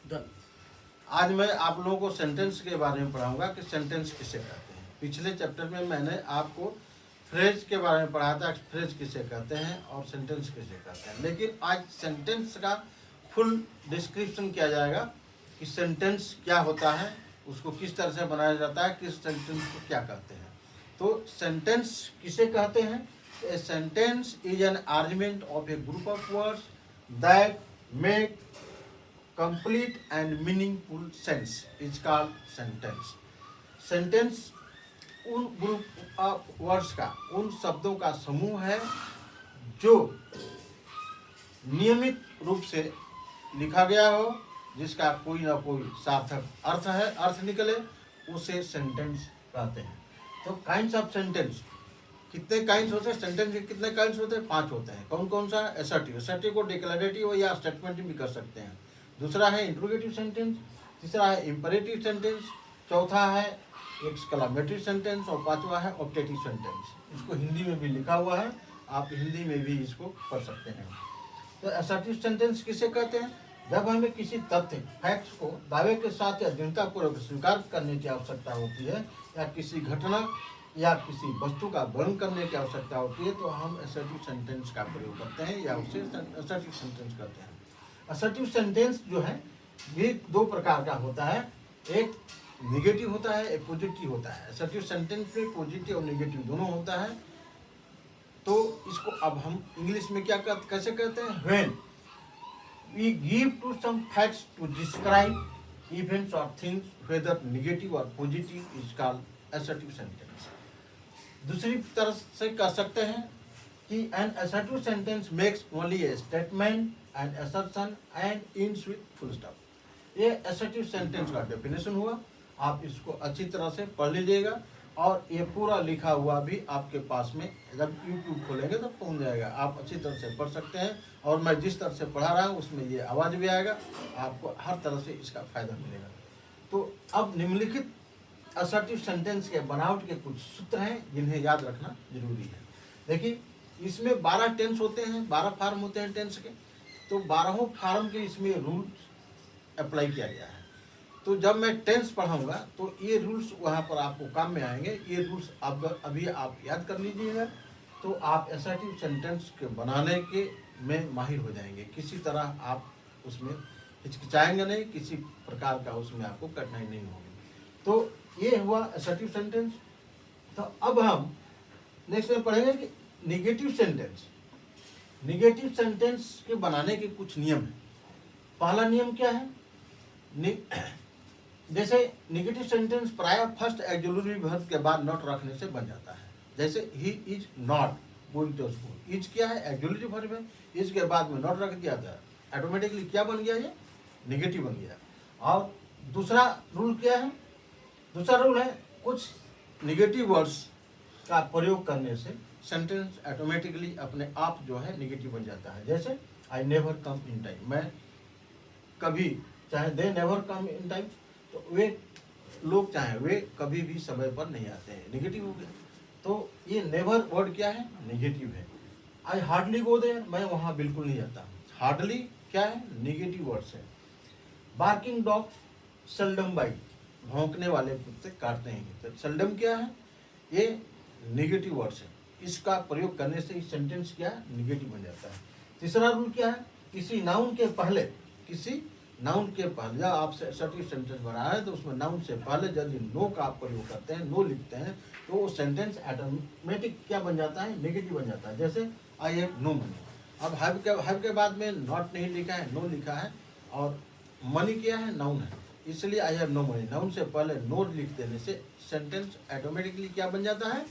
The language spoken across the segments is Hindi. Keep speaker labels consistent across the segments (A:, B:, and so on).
A: डन। आज मैं आप लोगों को सेंटेंस के बारे में पढ़ाऊंगा कि सेंटेंस किसे कहते हैं। पिछले चैप्टर में मैंने आपको फ्रेज के बारे में पढ़ाया था, फ्रेज किसे कहते हैं और सेंटेंस किसे कहते हैं। लेकिन आज सेंटेंस का फुल डिस्क्रिप्शन किया जाएगा कि सेंटेंस क्या होता है, उसको किस तरह से बनाया जाता है, किस सेंटेंस को क्या कहते हैं। तो सेंटेंस किसे कहते हैं? A sentence is an argument of A group of words that make complete and meaningful sense is called sentence. Sentence उन ग्रुप ऑफ वर्ड्स का, उन शब्दों का समूह है जो नियमित रूप से लिखा गया हो, जिसका कोई ना कोई सार्थक अर्थ है, अर्थ निकले, उसे सेंटेंस कहते हैं। तो काइंड्स ऑफ सेंटेंस, कितने काइंड्स होते हैं? सेंटेंस के कितने काइंड्स होते हैं? 5 होते हैं। कौन कौन सा? असर्टिव, असर्टिव को डिक्लेरेटिव या स्टेटमेंट भी कर सकते हैं। दूसरा है इंट्रोगेटिव सेंटेंस, तीसरा है इंपरेटिव सेंटेंस, चौथा है एक्सक्लेमेटरी सेंटेंस और पांचवा है ऑब्जेक्टिव सेंटेंस। इसको हिंदी में भी लिखा हुआ है, आप हिंदी में भी इसको पढ़ सकते हैं। तो असर्टिव सेंटेंस किसे कहते हैं? जब हमें किसी तथ्य, फैक्ट्स को दावे के साथ या दृढ़तापूर्वक स्वीकार करने की आवश्यकता होती है, या किसी घटना या किसी वस्तु का वर्णन करने की आवश्यकता होती है, तो हम असर्टिव सेंटेंस का प्रयोग करते हैं या उसे असर्टिव सेंटेंस कहते हैं। असर्टिव सेंटेंस जो है ये 2 प्रकार का होता है, एक निगेटिव होता है, एक पॉजिटिव होता है। असर्टिव सेंटेंस में पॉजिटिव और निगेटिव दोनों होता है। तो इसको अब हम इंग्लिश में क्या कैसे कहते हैं? When we give to some facts to describe events और थिंग्स वेदर निगेटिव और positive is called assertive sentence. दूसरी तरह से कह सकते हैं कि an assertive sentence makes only a statement and assertion and ends with full stop। ये असर्टिव सेंटेंस का डेफिनेशन हुआ। आप इसको अच्छी तरह से पढ़ लीजिएगा और ये पूरा लिखा हुआ भी आपके पास में जब YouTube खोलेंगे तो पहुंच जाएगा, आप अच्छी तरह से पढ़ सकते हैं। और मैं जिस तरह से पढ़ा रहा हूँ उसमें ये आवाज़ भी आएगा, आपको हर तरह से इसका फायदा मिलेगा। तो अब निम्नलिखित असर्टिव सेंटेंस के बनावट के कुछ सूत्र हैं जिन्हें याद रखना जरूरी है। देखिए, इसमें 12 टेंस होते हैं, 12 फॉर्म होते हैं टेंस के। तो 12 फॉर्म के इसमें रूल्स अप्लाई किया गया है। तो जब मैं टेंस पढ़ाऊंगा तो ये रूल्स वहाँ पर आपको काम में आएंगे। ये रूल्स अब अभी आप याद कर लीजिएगा, तो आप असर्टिव सेंटेंस के बनाने के में माहिर हो जाएंगे। किसी तरह आप उसमें हिचकिचाएंगे नहीं, किसी प्रकार का उसमें आपको कठिनाई नहीं होगी। तो ये हुआ असर्टिव सेंटेंस। तो अब हम नेक्स्ट में पढ़ेंगे कि निगेटिव सेंटेंस। निगेटिव सेंटेंस के बनाने के कुछ नियम हैं। पहला नियम क्या है? जैसे निगेटिव सेंटेंस प्राय फर्स्ट ऑक्सिलरी वर्ब के बाद नॉट रखने से बन जाता है। जैसे he is not going to school, is क्या है? ऑक्सिलरी वर्ब है, इज के बाद में नॉट रख दिया था, ऑटोमेटिकली क्या बन गया? ये निगेटिव बन गया। और दूसरा रूल क्या है? दूसरा रूल है कुछ निगेटिव वर्ड्स का प्रयोग करने से सेंटेंस ऑटोमेटिकली अपने आप जो है निगेटिव बन जाता है। जैसे I never come in time, मैं कभी, चाहे they never come in time, तो वे लोग चाहे वे कभी भी समय पर नहीं आते हैं, निगेटिव हो गया। तो ये नेवर वर्ड क्या है? निगेटिव है। आई हार्डली गो देयर, मैं वहाँ बिल्कुल नहीं जाता। हार्डली क्या है? निगेटिव वर्ड्स है। बार्किंग डॉग सेल्डम बाइट, भौंकने वाले कुत्ते काटते हैं। तो सेल्डम क्या है? ये निगेटिव वर्ड्स है। इसका प्रयोग करने से इस सेंटेंस क्या है? निगेटिव बन जाता है। तीसरा रूल क्या है? किसी नाउन के पहले, किसी नाउन के पहले जब आप असर्टिव सेंटेंस बना है तो उसमें नाउन से पहले यदि नो का आप प्रयोग करते हैं, नो लिखते हैं, तो वो सेंटेंस ऑटोमेटिक क्या बन जाता है? नेगेटिव बन जाता है। जैसे आई हैव नो मनी, अब हैव के बाद में नॉट नहीं लिखा है, नो लिखा है, और मनी क्या है? नाउन है, इसलिए I have no money, noun से पहले नो लिख देने से सेंटेंस ऑटोमेटिकली क्या बन जाता है?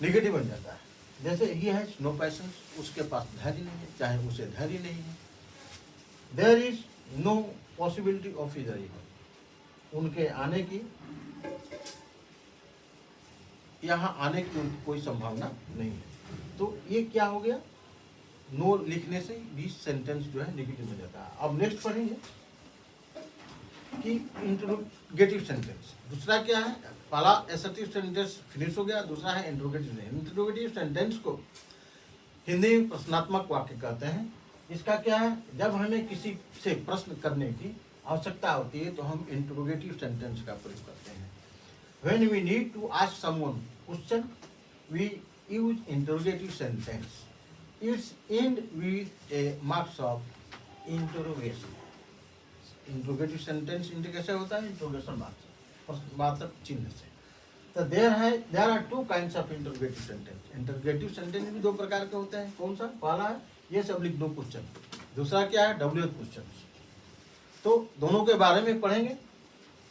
A: नेगेटिव बन जाता है। जैसे ही हैज नो पैशंस, उसके पास धैर्य नहीं है, चाहे उसे धैर्य नहीं है। There is no possibility of his arrival, उनके आने की, यहाँ आने की उनकी कोई संभावना नहीं है। तो ये क्या हो गया? नो लिखने से भी सेंटेंस जो है नेगेटिव बन जाता है। अब नेक्स्ट पढ़ेंगे कि इंट्रोगेटिव सेंटेंस। दूसरा क्या है? पहला असर्टिव सेंटेंस फिनिश हो गया, दूसरा है इंट्रोगेटिव सेंटेंस। इंट्रोगेटिव सेंटेंस को हिंदी में प्रश्नात्मक वाक्य कहते हैं। इसका क्या है, जब हमें किसी से प्रश्न करने की आवश्यकता होती है तो हम इंटरोगेटिव सेंटेंस का प्रयोग करते हैं। When we need to ask someone question we use interrogative sentence. It's end with a marks of interrogation. Interrogative sentence end कैसे होता है, इंटरोगेशन मार्क्स, प्रश्नवाचक चिन्ह से। तो there are two kinds of interrogative sentence. Interrogative sentence भी दो प्रकार के होते हैं। कौन सा? पहला है यस ऑब्लिक नो क्वेश्चन, दूसरा क्या है, डब्ल्यूएच क्वेश्चन। तो दोनों के बारे में पढ़ेंगे।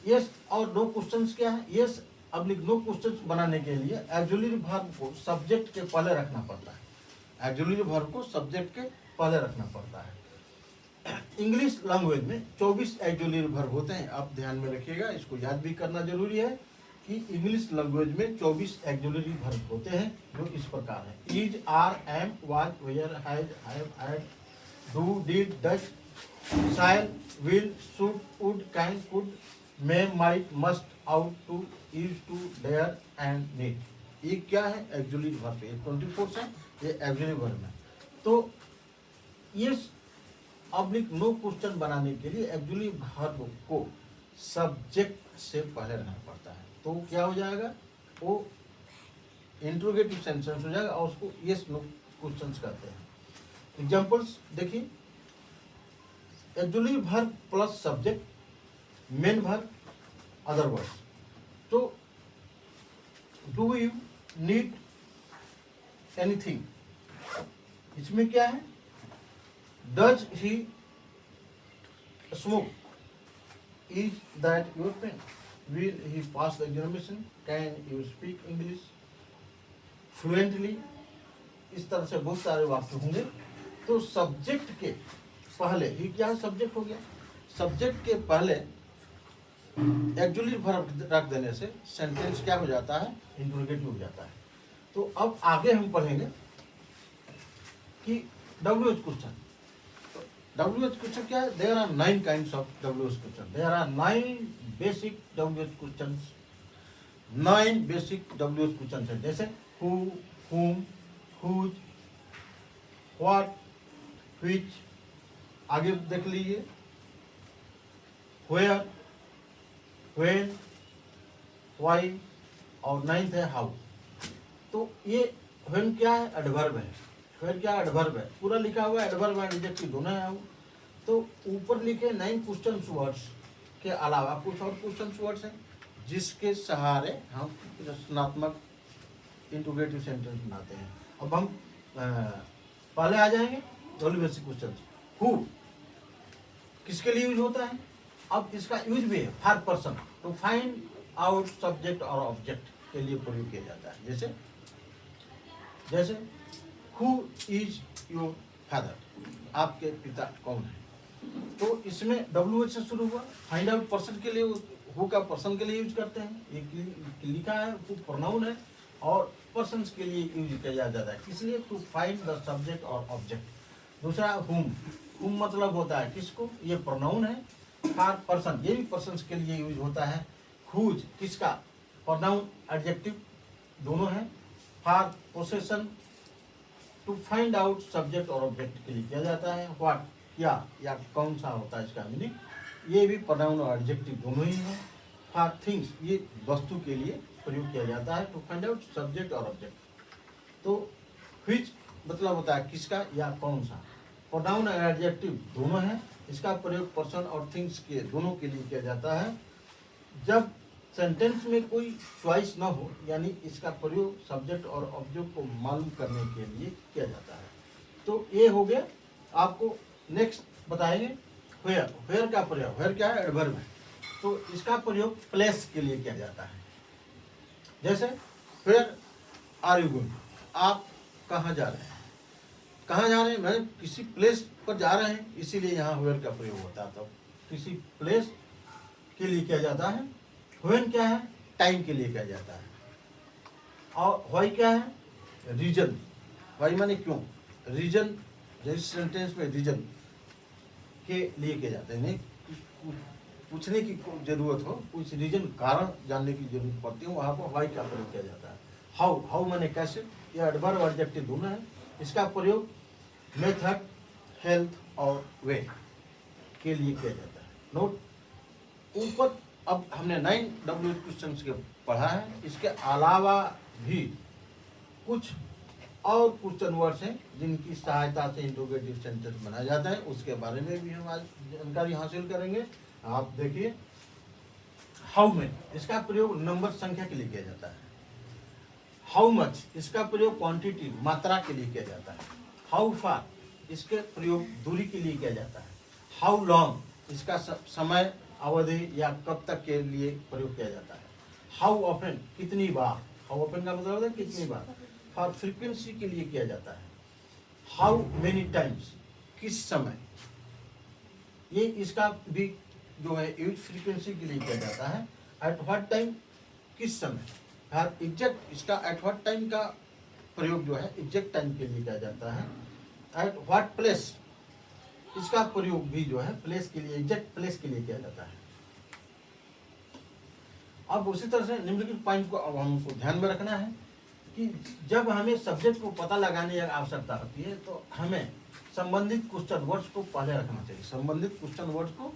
A: यस और नो क्वेश्चंस क्या है? यस ऑब्लिक नो क्वेश्चंस बनाने के लिए ऑक्सिलरी वर्ब को सब्जेक्ट के पहले रखना पड़ता है। ऑक्सिलरी वर्ब को सब्जेक्ट के पहले रखना पड़ता है। इंग्लिश लैंग्वेज में 24 ऑक्सिलरी वर्ब होते हैं। आप ध्यान में रखिएगा, इसको याद भी करना जरूरी है कि इंग्लिश लैंग्वेज में 24 ऑक्सिलरी वर्ब होते हैं, जो इस प्रकार है। Is, are, am, was, were, has, have, had, do, did, does, shall, will, should, would, can, could, may, might, must, ought to, use to, dare and need. ये क्या है? Auxiliary verb. ये 24 है, ये ऑक्सिलरी वर्ब है। तो ये ऑब्लिक नो क्वेश्चन बनाने के लिए ऑक्सिलरी वर्ब को सब्जेक्ट से पहले रहना पड़ता है। तो क्या हो जाएगा, वो इंट्रोगेटिव सेंटेंस हो जाएगा और उसको यस नो क्वेश्चंस कहते हैं। एग्जांपल्स देखिए, auxiliary verb plus subject, main verb, other words. तो डू यू नीड एनीथिंग, इसमें क्या है? Does he smoke, is that your pen, will he pass the examination, can you speak English fluently। इस तरह से बहुत सारे वाक्य होंगे। तो सब्जेक्ट के पहले ही क्या है, सब्जेक्ट हो गया। सब्जेक्ट के पहले ऑक्सिलरी वर्ब रख देने से सेंटेंस क्या हो जाता है, इंट्रोगेटिव हो जाता है। तो अब आगे हम पढ़ेंगे कि डब्ल्यूएच क्वेश्चन। WH question क्या है? There are 9 kinds of WH question. There are 9 basic WH questions. 9 basic WH questions है, जैसे who, whom, whose, what, which। आगे देख लीजिए, where, when, why और 9th है how। तो ये when क्या है? एडवर्ब है। फिर क्या एडवर्ब है, पूरा लिखा हुआ है, एडवर्ब एंड एडजेक्टिव दोनों है। तो ऊपर लिखे 9 क्वेश्चन वर्ड्स के अलावा कुछ और क्वेश्चन वर्ड्स हैं जिसके सहारे हम रचनात्मक इंट्रोगेटिव सेंटेंस बनाते हैं। अब हम पहले आ जाएंगे डब्ल्यू बेसिक क्वेश्चन। हु किसके लिए यूज होता है? अब इसका यूज भी है for person, to find out subject और ऑब्जेक्ट के लिए प्रयोग किया जाता है। जैसे हु इज योर फादर, आपके पिता कौन है। तो इसमें WH से शुरू हुआ। फाइंड आउट पर्सन के लिए हु का पर्सन के लिए यूज करते हैं, एक लिखा है, हु प्रोनाउन है और पर्सन के लिए यूज किया जाता है, इसलिए टू फाइंड द सब्जेक्ट और ऑब्जेक्ट। दूसरा हुम मतलब होता है किसको, ये प्रोनाउन है। फॉर पर्सन, ये भी पर्सन के लिए यूज होता है। हुज किसका, प्रोनाउन एडजेक्टिव दोनों है। For possession, to find out subject और ऑब्जेक्ट के लिए किया जाता है। व्हाट या कौन सा होता है इसका मीनिंग, ये भी प्रोनाउन और एडजेक्टिव दोनों ही है। फॉर थिंग्स, ये वस्तु के लिए प्रयोग किया जाता है, टू फाइंड आउट सब्जेक्ट और ऑब्जेक्ट। तो व्हिच मतलब होता है किसका या कौन सा। प्रोनाउन और एडजेक्टिव दोनों है, इसका प्रयोग पर्सन और थिंग्स के दोनों के लिए किया जाता है। जब सेंटेंस में कोई चॉइस न हो, यानी इसका प्रयोग सब्जेक्ट और ऑब्जेक्ट को मालूम करने के लिए किया जाता है। तो ये हो गया। आपको नेक्स्ट बताएंगे वेयर का प्रयोग। वेयर क्या है, एडवर्ब है। तो इसका प्रयोग प्लेस के लिए किया जाता है। जैसे वेयर आर यू गोइंग, आप कहाँ जा रहे हैं। कहाँ जा रहे हैं, मैं किसी प्लेस पर जा रहे हैं, इसीलिए यहाँ वेयर का प्रयोग होता है। तो किसी प्लेस के लिए किया जाता है। व्हेन क्या है, टाइम के लिए किया जाता है। और व्हाई क्या है, रीजन। व्हाई माने क्यों, रीजन जैसे सेंटेंस में रीजन के लिए किया जाता है। नहीं पूछने की जरूरत हो, कुछ रीजन कारण जानने की जरूरत पड़ती है, वहाँ पर व्हाई का प्रयोग किया जाता है। हाउ माने कैसे, यह एडवर्ब और एडजेक्टिव दोनों है। इसका प्रयोग मेथड, हेल्थ और वेट के लिए किया जाता है। नोट ऊपर अब हमने 9 WH क्वेश्चन के पढ़ा है, इसके अलावा भी कुछ और क्वेश्चन वर्ड्स हैं जिनकी सहायता से इंट्रोगेटिव सेंटेंस बनाया जाता है, उसके बारे में भी हम आज जानकारी हासिल करेंगे। आप देखिए, हाउ मेनी इसका प्रयोग नंबर संख्या के लिए किया जाता है। हाउ मच इसका प्रयोग क्वांटिटी मात्रा के लिए किया जाता है। हाउ फार इसके प्रयोग दूरी के लिए किया जाता है। हाउ लॉन्ग इसका समय अवधि या कब तक के लिए प्रयोग किया जाता है। हाउ ऑफन कितनी बार, हाउ ऑफन का मतलब है कितनी बार, फॉर फ्रीक्वेंसी के लिए किया जाता है। हाउ मेनी टाइम्स किस समय, ये इसका भी जो है यूज फ्रीक्वेंसी के लिए किया जाता है। एट व्हाट टाइम किस समय, हर एग्जैक्ट इसका एट व्हाट टाइम का प्रयोग जो है एग्जैक्ट टाइम के लिए किया जाता है। एट व्हाट प्लेस इसका प्रयोग भी जो है प्लेस के लिए, एग्जैक्ट प्लेस के लिए किया जाता है। अब उसी तरह से निम्नलिखित पॉइंट को अब हमको ध्यान में रखना है कि जब हमें सब्जेक्ट को पता लगाने की आवश्यकता होती है तो हमें संबंधित क्वेश्चन वर्ड्स को पहले रखना चाहिए, संबंधित क्वेश्चन वर्ड्स को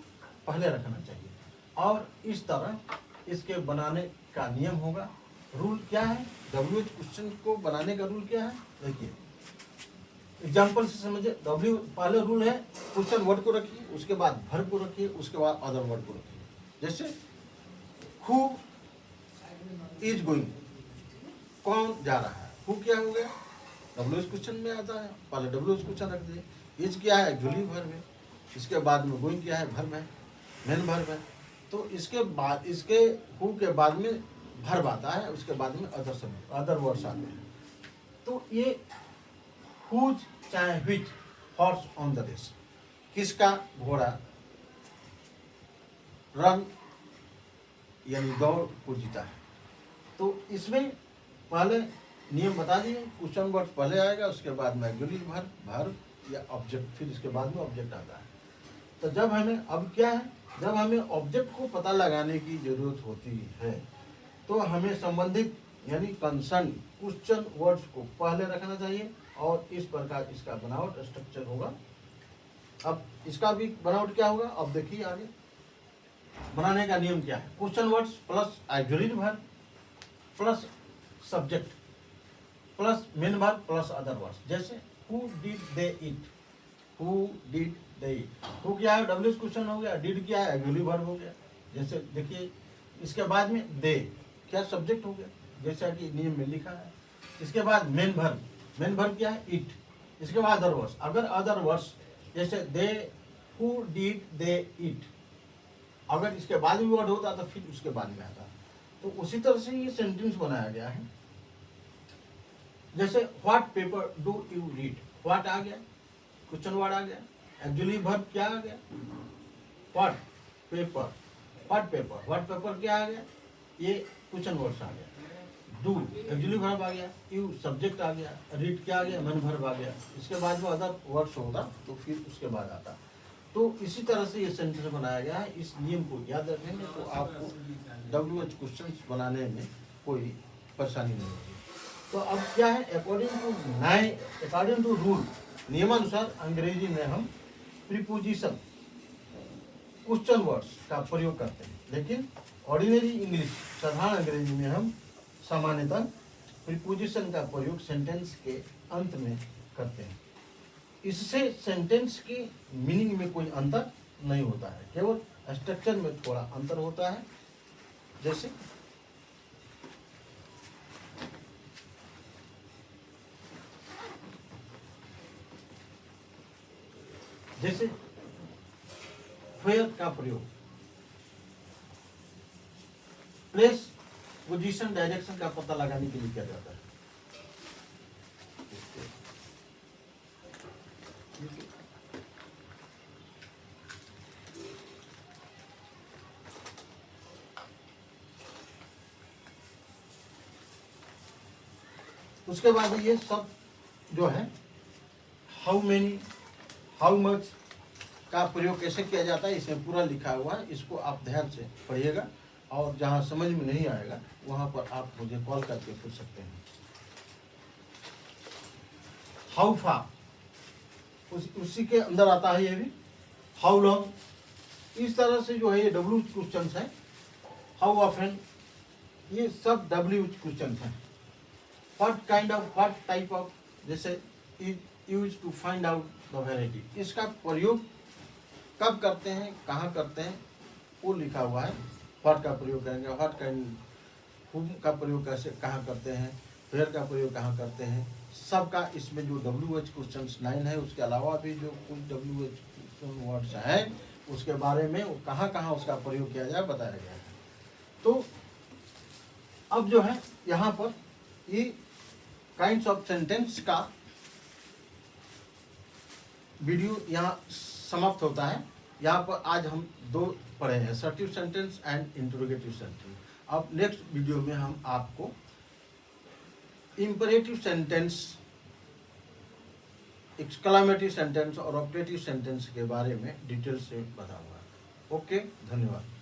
A: पहले रखना चाहिए। और इस तरह इसके बनाने का नियम होगा। रूल क्या है, WH क्वेश्चन को बनाने का रूल क्या है, देखिए एग्जाम्पल से समझिए। पहले रूल है क्वेश्चन वर्ड को रखिए, उसके बाद वर्ब को रखिए, उसके बाद अदर वर्ड को रखिए। जैसे हु इज गोइंग, कौन जा रहा है, हु क्या हो गया WH क्वेश्चन में आता है, पहले WH क्वेश्चन रख दिए। इज क्या है, एक्चुअली वर्ब है, इसके बाद में गोइंग क्या है, वर्ब है, मेन वर्ब है। तो इसके बाद इसके हु के बाद में वर्ब आता है, उसके बाद में अदर वर्ड्स आते हैं। तो ये हुज चाहे which horse on the race, किसका घोड़ा रन यानी दौड़ को जीता है। तो इसमें पहले नियम बता दिए, क्वेश्चन वर्ड पहले आएगा, उसके बाद में एक्चुअली वर्ब या ऑब्जेक्ट, फिर इसके बाद में ऑब्जेक्ट आता है। तो जब हमें अब क्या है, जब हमें ऑब्जेक्ट को पता लगाने की जरूरत होती है तो हमें संबंधित यानी कंसर्न क्वेश्चन वर्ड्स को पहले रखना चाहिए और इस प्रकार इसका बनावट स्ट्रक्चर होगा। अब इसका भी बनावट क्या होगा, अब देखिए आगे बनाने का नियम क्या है। Question words plus auxiliary verb plus subject plus main verb plus other words. जैसे who did they it, who did they it, who क्या है WH क्वेश्चन हो गया, डिड क्या है ऑक्सिलरी वर्ब हो गया। जैसे देखिए इसके बाद में दे क्या सब्जेक्ट हो गया, जैसा कि नियम में लिखा है। इसके बाद मेन वर्ब क्या है इट, इसके बाद अदर वर्ड्स। अगर अदर वर्ड्स जैसे दे, हु डिड दे इट, अगर इसके बाद भी वर्ड होता तो फिर उसके बाद में आता। तो उसी तरह से ये सेंटेंस बनाया गया है। जैसे what paper do you read, what आ गया क्वेश्चन वर्ड आ गया, एक्चुअली वर्ब क्या आ गया व्हाट पेपर, व्हाट पेपर क्या आ गया, ये क्वेश्चन वर्ड्स आ गया। डू एक्चुअली वर्ब आ गया, यू सब्जेक्ट आ गया, रीड क्या आ गया मेन वर्ब आ गया। इसके बाद जो अदर वर्ड्स होता तो फिर उसके बाद आता। तो इसी तरह से ये सेंटेंस बनाया गया है। इस नियम को याद रखेंगे तो आपको WH क्वेश्चन बनाने में कोई परेशानी नहीं होगी। तो अब क्या है, अकॉर्डिंग टू रूल, नियमानुसार अंग्रेजी में हम प्रीपोजिशन क्वेश्चन वर्ड्स का प्रयोग करते हैं, लेकिन ऑर्डिनरी इंग्लिश साधारण अंग्रेजी में हम सामान्यतः प्रीपोजिशन का प्रयोग सेंटेंस के अंत में करते हैं। इससे सेंटेंस की मीनिंग में कोई अंतर नहीं होता है, केवल स्ट्रक्चर में थोड़ा अंतर होता है। जैसे वेयर का प्रयोग प्लेस, पोजीशन, डायरेक्शन का पता लगाने के लिए किया जाता है। उसके बाद ये सब जो है हाउ मेनी, हाउ मच का प्रयोग कैसे किया जाता है इसमें पूरा लिखा हुआ है। इसको आप ध्यान से पढ़िएगा और जहाँ समझ में नहीं आएगा वहाँ पर आप मुझे कॉल करके पूछ सकते हैं। हाउ फार उसी के अंदर आता है ये भी। हाउ लॉन्ग, इस तरह से जो है ये डब्ल्यू क्वेश्चन है। हाउ ऑफन, ये सब डब्ल्यू क्वेश्चन है। What kind of, what type of, जैसे use to find out the variety, इसका प्रयोग कब करते हैं, कहाँ करते हैं, वो लिखा हुआ है। व्हाट का प्रयोग करेंगे, व्हाट काइंड, हुम का प्रयोग कैसे कहाँ करते हैं, वेयर का प्रयोग कहाँ करते हैं, सबका इसमें जो WH क्वेश्चन 9 है, उसके अलावा भी जो कुछ WH क्वेश्चन वर्ड्स हैं उसके बारे में कहाँ कहाँ उसका प्रयोग किया जाए बताया गया है। तो अब जो है यहाँ पर ये काइंड्स ऑफ सेंटेंस का वीडियो यहाँ समाप्त होता है। यहाँ पर आज हम 2 पढ़े हैं, assertive sentence and interrogative sentence. अब नेक्स्ट वीडियो में हम आपको इंपरेटिव सेंटेंस, एक्सक्लामेटरी सेंटेंस और ऑपरेटिव सेंटेंस के बारे में डिटेल से बताऊंगा। ओके, धन्यवाद।